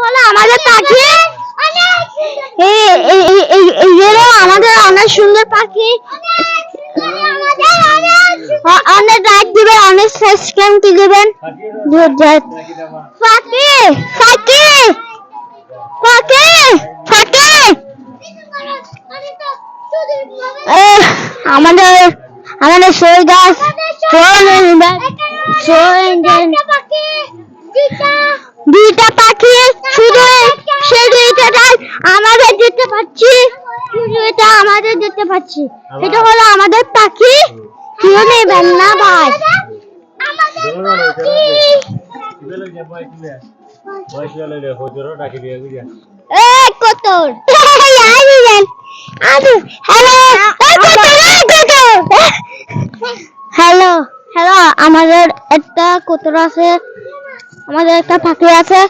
হলো আমাদের পাখি। এগুলো আমাদের অনেক সুন্দর পাখি। অনেক লাইক দিবেন, অনেক সাবস্ক্রাইব দিবেন। পাখি পাখি পাখি পাখি আমাদের আমাদের সই গাছ দুইটা পাখি, শুধু সে দুইটাই আমাদের দেখতে পাচ্ছি, শুধু এটা আমাদের দেখতে পাচ্ছি। এটা হলো আমাদের পাখি, কেউ নেবেন না ভাই। হ্যালো হ্যালো, আমাদের একটা কতরা আছে, আমাদের একটা পাখি আছে।